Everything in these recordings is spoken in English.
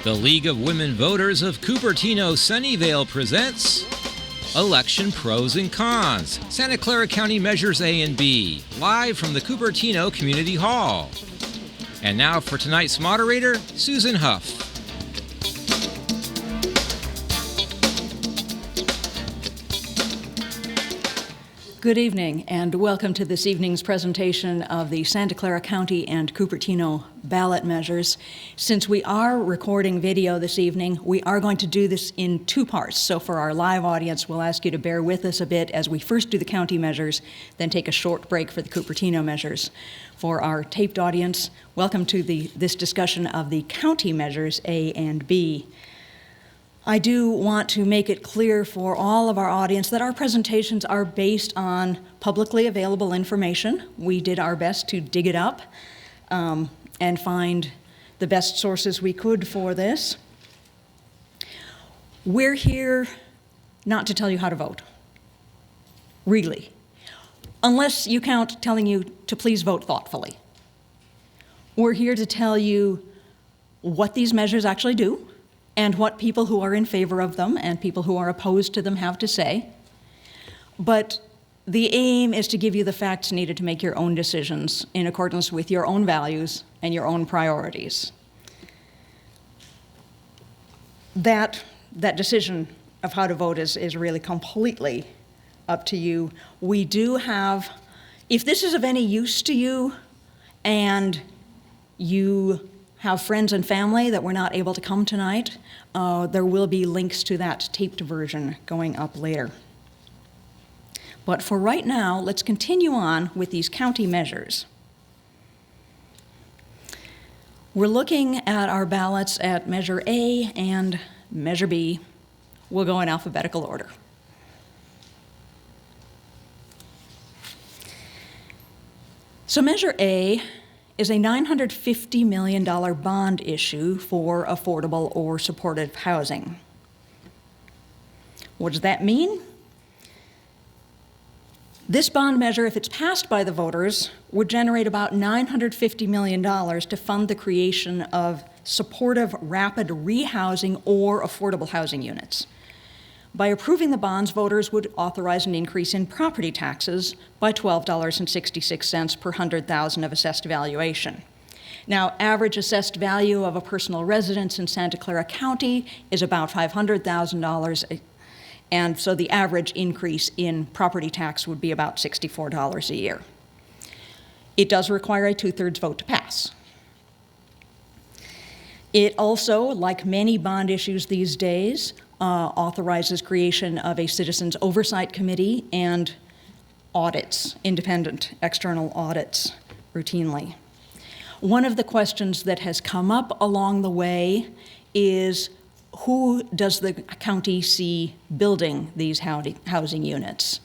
The League of Women Voters of Cupertino-Sunnyvale presents Election Pros and Cons, Santa Clara County Measures A and B, live from the Cupertino Community Hall. And now for tonight's moderator, Susan Huff. Good evening, and welcome to this evening's presentation of the Santa Clara County and Cupertino ballot measures. Since we are recording video this evening, we are going to do this in two parts. So for our live audience, we'll ask you to bear with us a bit as we first do the county measures, then take a short break for the Cupertino measures. For our taped audience, welcome to this discussion of the county measures A and B. I do want to make it clear for all of our audience that our presentations are based on publicly available information. We did our best to dig it up and find the best sources we could for this. We're here not to tell you how to vote, really, unless you count telling you to please vote thoughtfully. We're here to tell you what these measures actually do, and what people who are in favor of them and people who are opposed to them have to say. But the aim is to give you the facts needed to make your own decisions in accordance with your own values and your own priorities. That decision of how to vote is really completely up to you. We do have, if this is of any use to you and you have friends and family that were not able to come tonight, there will be links to that taped version going up later. But for right now, let's continue on with these county measures. We're looking at our ballots at Measure A and Measure B. We'll go in alphabetical order. So Measure A is a $950 million bond issue for affordable or supportive housing. What does that mean? This bond measure, if it's passed by the voters, would generate about $950 million to fund the creation of supportive, rapid rehousing or affordable housing units. By approving the bonds, voters would authorize an increase in property taxes by $12.66 per 100,000 of assessed valuation. Now, average assessed value of a personal residence in Santa Clara County is about $500,000, and so the average increase in property tax would be about $64 a year. It does require a 2/3 vote to pass. It also, like many bond issues these days, authorizes creation of a Citizens Oversight Committee and audits, independent external audits, routinely. One of the questions that has come up along the way is, who does the county see building these housing units?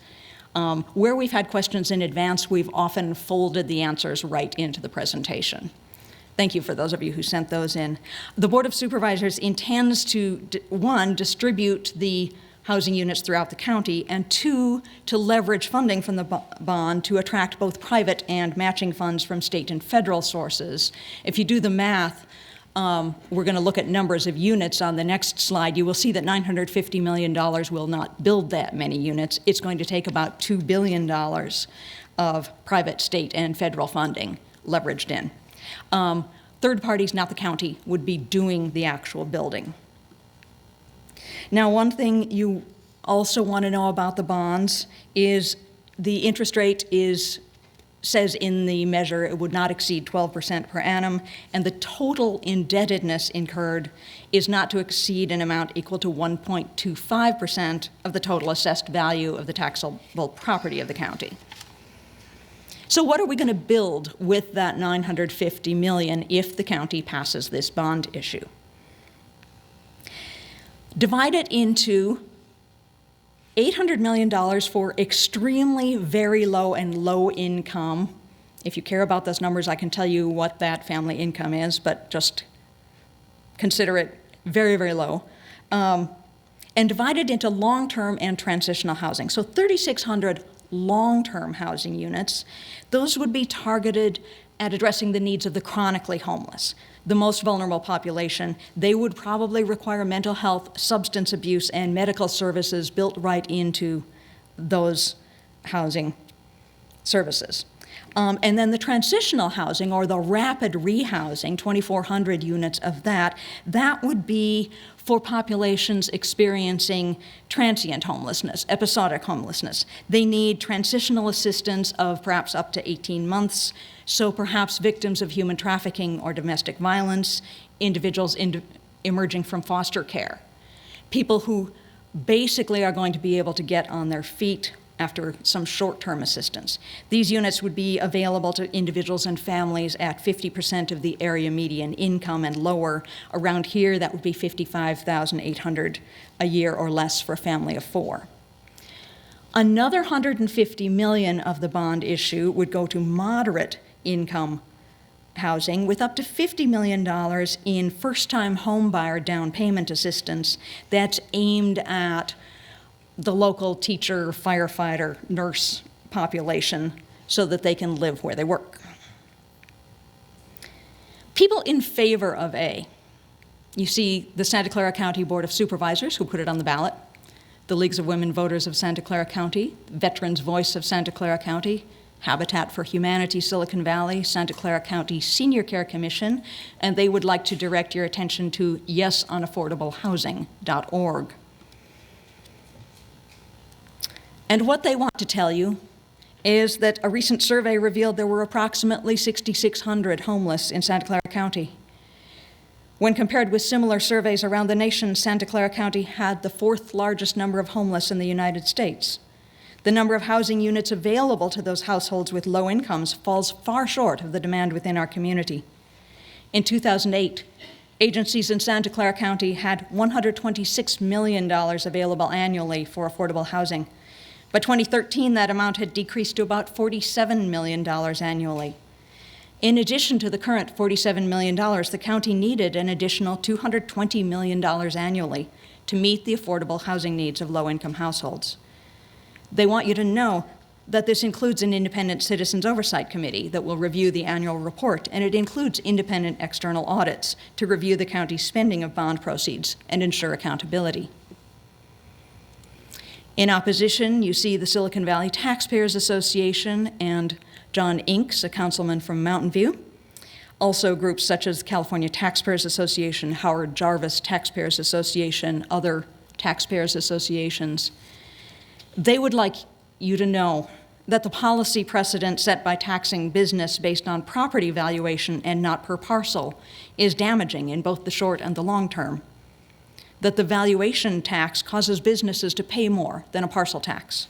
Where we've had questions in advance, we've often folded the answers right into the presentation. Thank you for those of you who sent those in. The Board of Supervisors intends to, one, distribute the housing units throughout the county, and two, to leverage funding from the bond to attract both private and matching funds from state and federal sources. If you do the math, we're going to look at numbers of units on the next slide. You will see that $950 million will not build that many units. It's going to take about $2 billion of private, state, and federal funding leveraged in. Third parties, not the county, would be doing the actual building. Now, one thing you also want to know about the bonds is the interest rate says in the measure it would not exceed 12% per annum, and the total indebtedness incurred is not to exceed an amount equal to 1.25% of the total assessed value of the taxable property of the county. So what are we going to build with that $950 million if the county passes this bond issue? Divide it into $800 million for extremely very low and low income. If you care about those numbers, I can tell you what that family income is, but just consider it very, very low. And divide it into long-term and transitional housing. So 3,600 long-term housing units. Those would be targeted at addressing the needs of the chronically homeless, the most vulnerable population. They would probably require mental health, substance abuse, and medical services built right into those housing services. And then the transitional housing, or the rapid rehousing, 2,400 units of that would be for populations experiencing transient homelessness, episodic homelessness. They need transitional assistance of perhaps up to 18 months, so perhaps victims of human trafficking or domestic violence, individuals emerging from foster care, people who basically are going to be able to get on their feet after some short-term assistance. These units would be available to individuals and families at 50% of the area median income and lower. Around here, that would be $55,800 a year or less for a family of 4. Another $150 million of the bond issue would go to moderate income housing, with up to $50 million in first-time home buyer down payment assistance that's aimed at the local teacher, firefighter, nurse population so that they can live where they work. People in favor of A. You see the Santa Clara County Board of Supervisors, who put it on the ballot, the Leagues of Women Voters of Santa Clara County, Veterans Voice of Santa Clara County, Habitat for Humanity Silicon Valley, Santa Clara County Senior Care Commission, and they would like to direct your attention to yesonaffordablehousing.org. And what they want to tell you is that a recent survey revealed there were approximately 6,600 homeless in Santa Clara County. When compared with similar surveys around the nation, Santa Clara County had the 4th largest number of homeless in the United States. The number of housing units available to those households with low incomes falls far short of the demand within our community. In 2008, agencies in Santa Clara County had $126 million available annually for affordable housing. By 2013, that amount had decreased to about $47 million annually. In addition to the current $47 million, the county needed an additional $220 million annually to meet the affordable housing needs of low-income households. They want you to know that this includes an independent citizens oversight committee that will review the annual report, and it includes independent external audits to review the county's spending of bond proceeds and ensure accountability. In opposition, you see the Silicon Valley Taxpayers Association and John Inks, a councilman from Mountain View. Also groups such as California Taxpayers Association, Howard Jarvis Taxpayers Association, other taxpayers associations. They would like you to know that the policy precedent set by taxing business based on property valuation and not per parcel is damaging in both the short and the long term. That the valuation tax causes businesses to pay more than a parcel tax.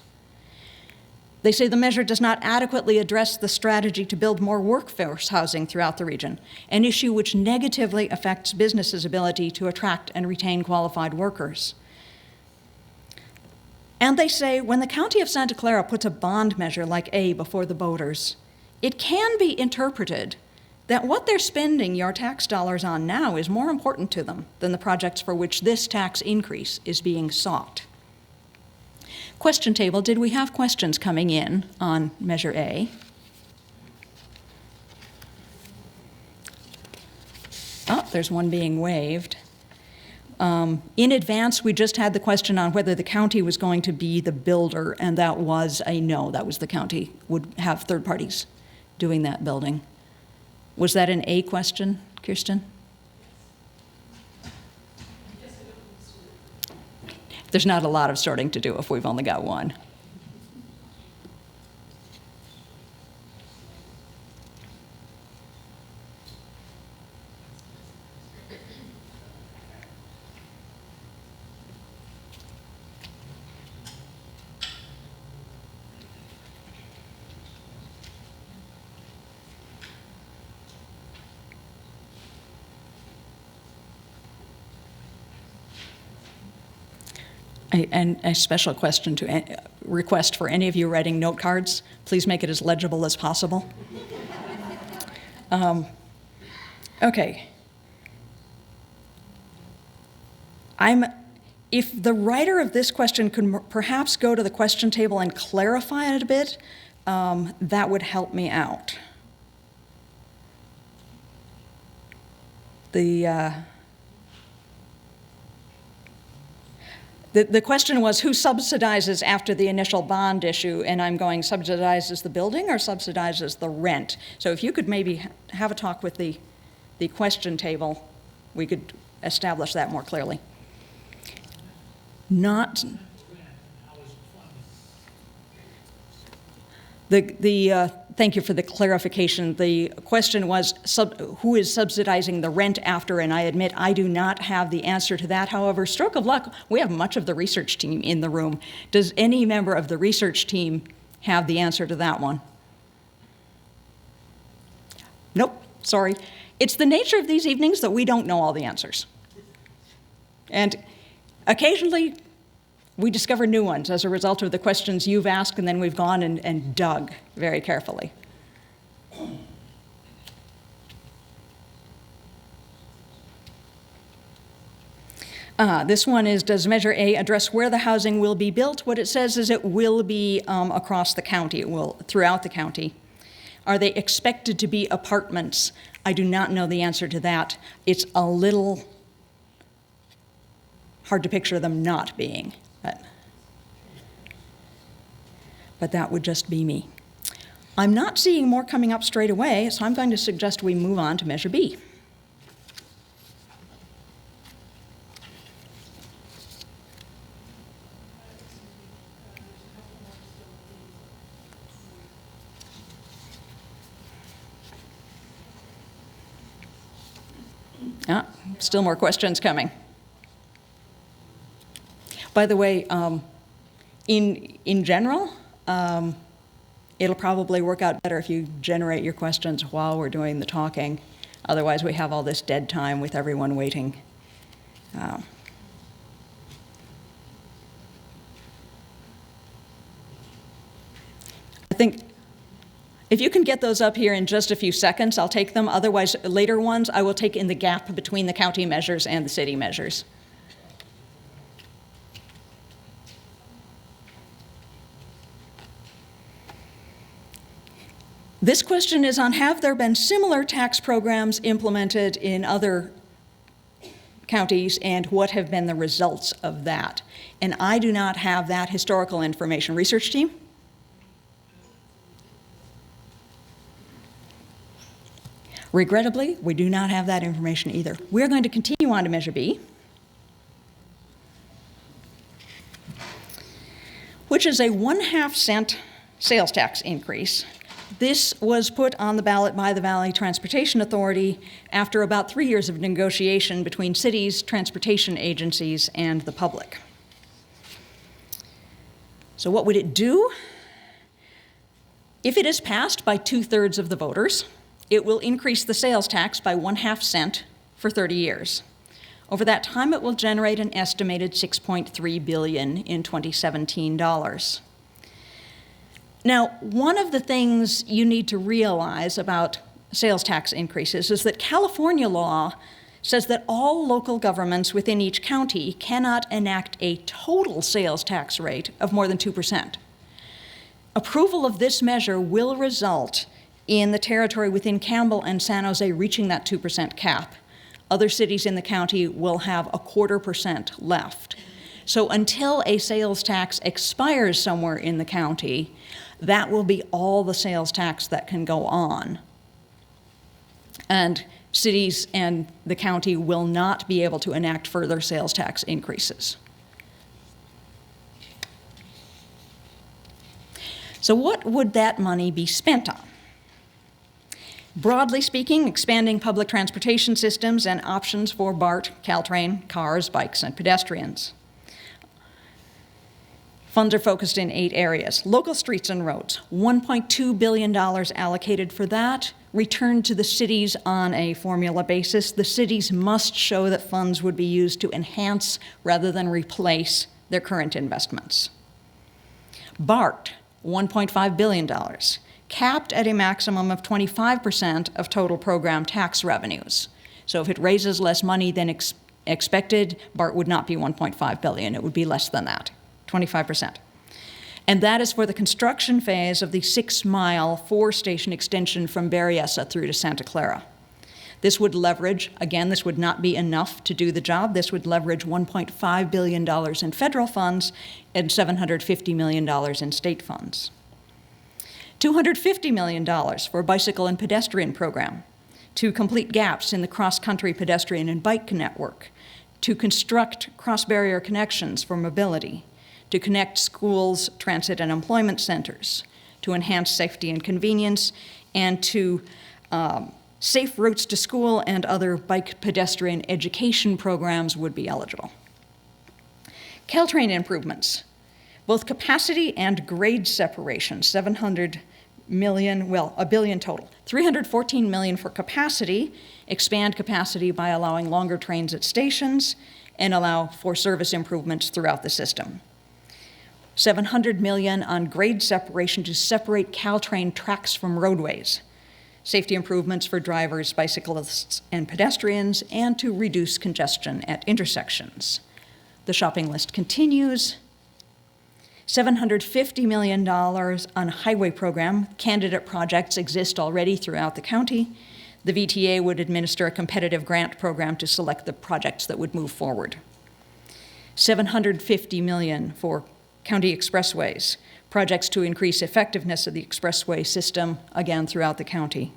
They say the measure does not adequately address the strategy to build more workforce housing throughout the region, an issue which negatively affects businesses' ability to attract and retain qualified workers. And they say when the County of Santa Clara puts a bond measure like A before the voters, it can be interpreted that what they're spending your tax dollars on now is more important to them than the projects for which this tax increase is being sought. Question table, did we have questions coming in on Measure A? Oh, there's one being waived. In advance, we just had the question on whether the county was going to be the builder, and that was a no. That was the county would have third parties doing that building. Was that an A question, Kirsten? There's not a lot of sorting to do if we've only got one. And a special question to request for any of you writing note cards, please make it as legible as possible. Okay. If the writer of this question could perhaps go to the question table and clarify it a bit, that would help me out. The question was who subsidizes after the initial bond issue, and I'm going subsidizes the building or subsidizes the rent. So if you could maybe have a talk with the question table, we could establish that more clearly. Not thank you for the clarification. The question was who is subsidizing the rent after, and I admit I do not have the answer to that. However, stroke of luck, we have much of the research team in the room. Does any member of the research team have the answer to that one? Nope, sorry. It's the nature of these evenings that we don't know all the answers. And occasionally, we discover new ones as a result of the questions you've asked, and then we've gone and dug very carefully. This one is, does Measure A address where the housing will be built? What it says is it will be across the county, it will throughout the county. Are they expected to be apartments? I do not know the answer to that. It's a little hard to picture them not being. But that would just be me. I'm not seeing more coming up straight away, so I'm going to suggest we move on to Measure B. Still more questions coming. By the way, in general, it'll probably work out better if you generate your questions while we're doing the talking. Otherwise, we have all this dead time with everyone waiting. I think if you can get those up here in just a few seconds, I'll take them. Otherwise, later ones I will take in the gap between the county measures and the city measures. This question is on, have there been similar tax programs implemented in other counties, and what have been the results of that? And I do not have that historical information. Research team? Regrettably, we do not have that information either. We're going to continue on to Measure B, which is a 1/2 cent sales tax increase. This was put on the ballot by the Valley Transportation Authority after about 3 years of negotiation between cities, transportation agencies, and the public. So what would it do? If it is passed by 2/3 of the voters, it will increase the sales tax by 1/2 cent for 30 years. Over that time, it will generate an estimated $6.3 billion in 2017 dollars. Now, one of the things you need to realize about sales tax increases is that California law says that all local governments within each county cannot enact a total sales tax rate of more than 2%. Approval of this measure will result in the territory within Campbell and San Jose reaching that 2% cap. Other cities in the county will have 0.25% left. So until a sales tax expires somewhere in the county, that will be all the sales tax that can go on. And cities and the county will not be able to enact further sales tax increases. So what would that money be spent on? Broadly speaking, expanding public transportation systems and options for BART, Caltrain, cars, bikes, and pedestrians. Funds are focused in 8 areas. Local streets and roads, $1.2 billion allocated for that, returned to the cities on a formula basis. The cities must show that funds would be used to enhance rather than replace their current investments. BART, $1.5 billion, capped at a maximum of 25% of total program tax revenues. So if it raises less money than expected, BART would not be $1.5 billion, it would be less than that, 25%. And that is for the construction phase of the 6-mile 4-station extension from Berryessa through to Santa Clara. This would leverage, again, this would not be enough to do the job. This would leverage $1.5 billion in federal funds and $750 million in state funds. $250 million for a bicycle and pedestrian program to complete gaps in the cross-country pedestrian and bike network, to construct cross-barrier connections for mobility, to connect schools, transit, and employment centers, to enhance safety and convenience, and to safe routes to school and other bike pedestrian education programs would be eligible. Caltrain improvements, both capacity and grade separation, $700 million, well, $1 billion total. $314 million for capacity, expand capacity by allowing longer trains at stations, and allow for service improvements throughout the system. $700 million on grade separation to separate Caltrain tracks from roadways, safety improvements for drivers, bicyclists, and pedestrians, and to reduce congestion at intersections. The shopping list continues. $750 million on highway program. Candidate projects exist already throughout the county. The VTA would administer a competitive grant program to select the projects that would move forward. $750 million for county expressways, projects to increase effectiveness of the expressway system, again, throughout the county.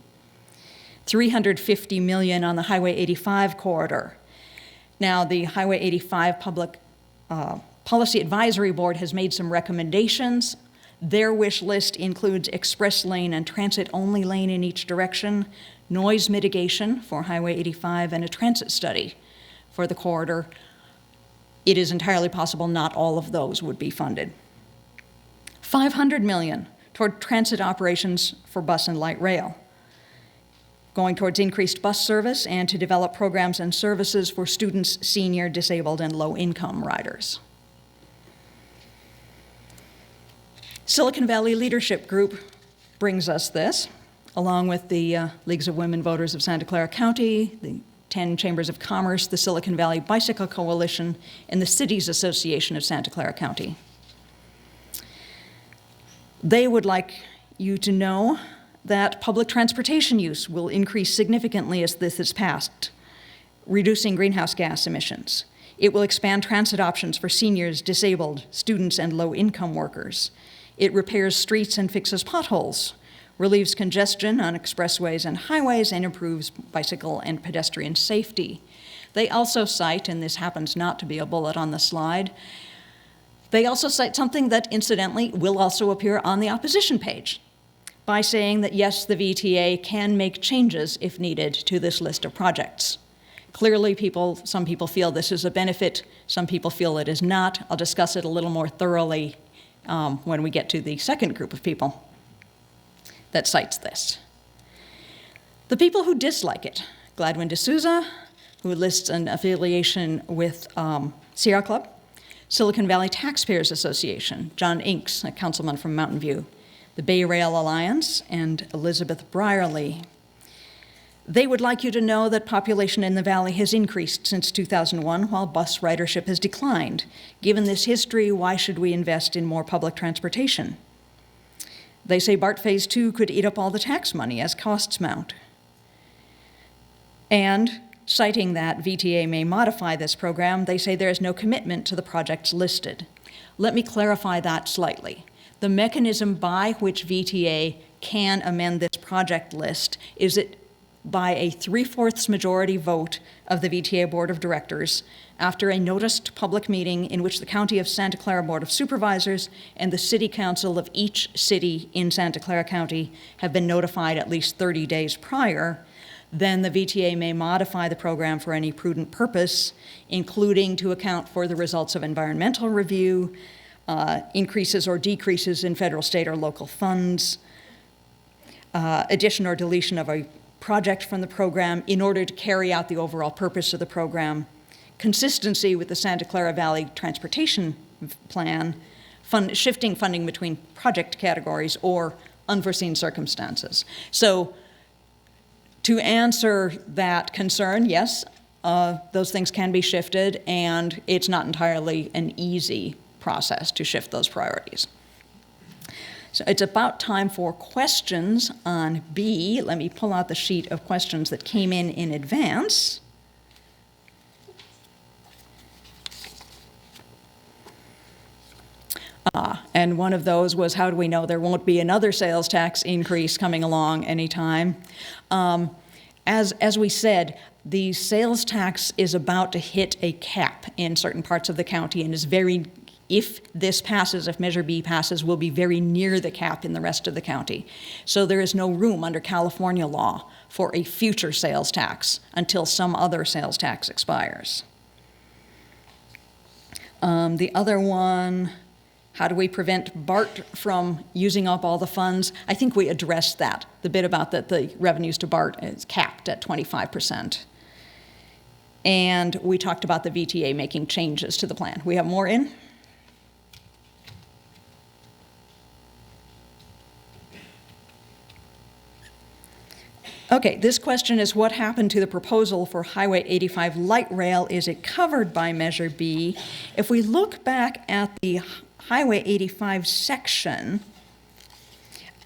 $350 million on the Highway 85 corridor. Now, the Highway 85 Public Policy Advisory Board has made some recommendations. Their wish list includes express lane and transit-only lane in each direction, noise mitigation for Highway 85, and a transit study for the corridor. It is entirely possible not all of those would be funded. $500 million toward transit operations for bus and light rail, going towards increased bus service and to develop programs and services for students, senior, disabled, and low-income riders. Silicon Valley Leadership Group brings us this, along with the Leagues of Women Voters of Santa Clara County, the 10 Chambers of Commerce, the Silicon Valley Bicycle Coalition, and the Cities Association of Santa Clara County. They would like you to know that public transportation use will increase significantly as this is passed, reducing greenhouse gas emissions. It will expand transit options for seniors, disabled, students, and low-income workers. It repairs streets and fixes potholes, relieves congestion on expressways and highways, and improves bicycle and pedestrian safety. They also cite, and this happens not to be a bullet on the slide, they also cite something that incidentally will also appear on the opposition page by saying that yes, the VTA can make changes if needed to this list of projects. Clearly, some people feel this is a benefit, some people feel it is not. I'll discuss it a little more thoroughly when we get to the second group of people that cites this. The people who dislike it, Gladwin D'Souza, who lists an affiliation with Sierra Club, Silicon Valley Taxpayers Association, John Inks, a councilman from Mountain View, the Bay Rail Alliance, and Elizabeth Brierly. They would like you to know that population in the valley has increased since 2001, while bus ridership has declined. Given this history, why should we invest in more public transportation? They say BART Phase 2 could eat up all the tax money as costs mount. And citing that VTA may modify this program, they say there is no commitment to the projects listed. Let me clarify that slightly. The mechanism by which VTA can amend this project list is that by a 3/4 majority vote of the VTA Board of Directors after a noticed public meeting in which the County of Santa Clara Board of Supervisors and the City Council of each city in Santa Clara County have been notified at least 30 days prior, then the VTA may modify the program for any prudent purpose, including to account for the results of environmental review, increases or decreases in federal, state, or local funds, addition or deletion of a project from the program in order to carry out the overall purpose of the program, consistency with the Santa Clara Valley Transportation Plan, shifting funding between project categories, or unforeseen circumstances. So to answer that concern, yes, those things can be shifted, and it's not entirely an easy process to shift those priorities. So it's about time for questions on B. Let me pull out the sheet of questions that came in advance. And one of those was, how do we know there won't be another sales tax increase coming along anytime? As we said, the sales tax is about to hit a cap in certain parts of the county and is very, if this passes, if Measure B passes, will be very near the cap in the rest of the county. So there is no room under California law for a future sales tax until some other sales tax expires. The other one, how do we prevent BART from using up all the funds? I think we addressed that, the bit about that the revenues to BART is capped at 25%. And we talked about the VTA making changes to the plan. We have more in? Okay, this question is, what happened to the proposal for Highway 85 light rail? Is it covered by Measure B? If we look back at the Highway 85 section,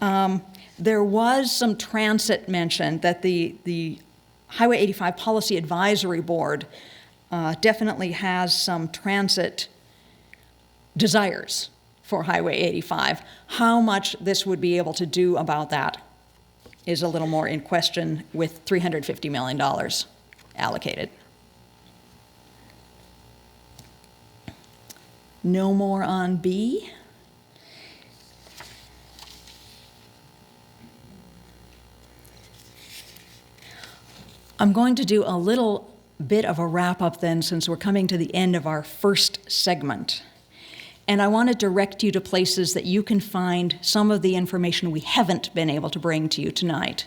there was some transit mentioned that the Highway 85 Policy Advisory Board definitely has some transit desires for Highway 85. How much this would be able to do about that is a little more in question with $350 million allocated. No more on B. I'm going to do a little bit of a wrap-up then, since we're coming to the end of our first segment. And I want to direct you to places that you can find some of the information we haven't been able to bring to you tonight.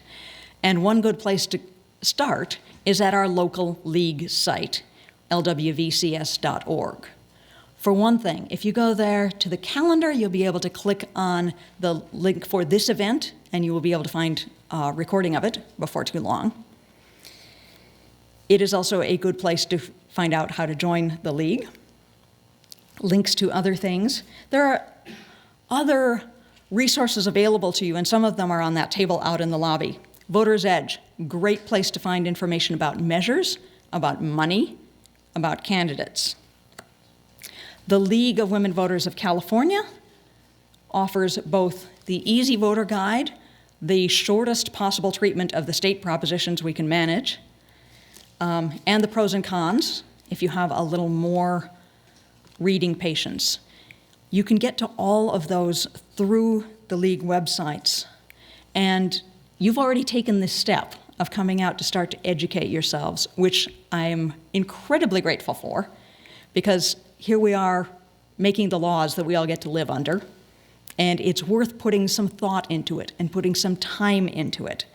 And one good place to start is at our local league site, lwvcs.org. For one thing, if you go there to the calendar, you'll be able to click on the link for this event, and you will be able to find a recording of it before too long. It is also a good place to find out how to join the league. Links to other things. There are other resources available to you, and some of them are on that table out in the lobby. Voter's Edge, great place to find information about measures, about money, about candidates. The League of Women Voters of California offers both the Easy Voter Guide, the shortest possible treatment of the state propositions we can manage, and the pros and cons, if you have a little more reading patience. You can get to all of those through the league websites. And you've already taken this step of coming out to start to educate yourselves, which I'm incredibly grateful for, because here we are making the laws that we all get to live under, and it's worth putting some thought into it and putting some time into it.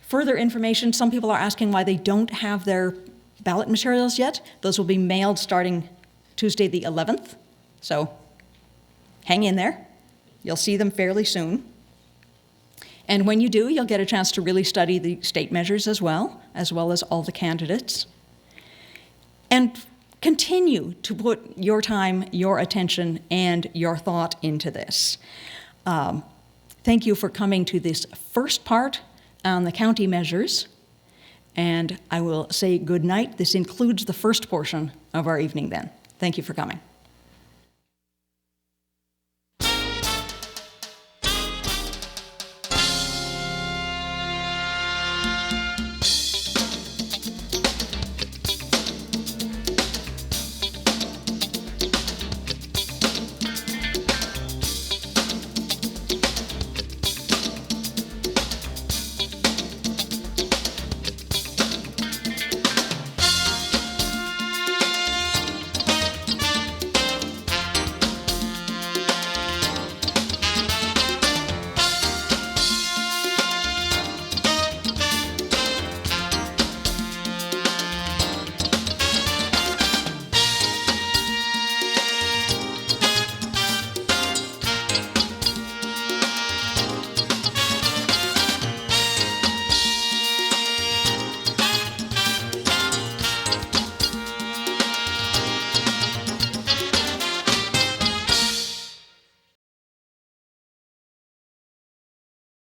Further information, some people are asking why they don't have their ballot materials yet. Those will be mailed starting Tuesday the 11th, so hang in there. You'll see them fairly soon. And when you do, you'll get a chance to really study the state measures as well as all the candidates. And continue to put your time, your attention, and your thought into this. Thank you for coming to this first part on the county measures. And I will say good night. This includes the first portion of our evening then. Thank you for coming.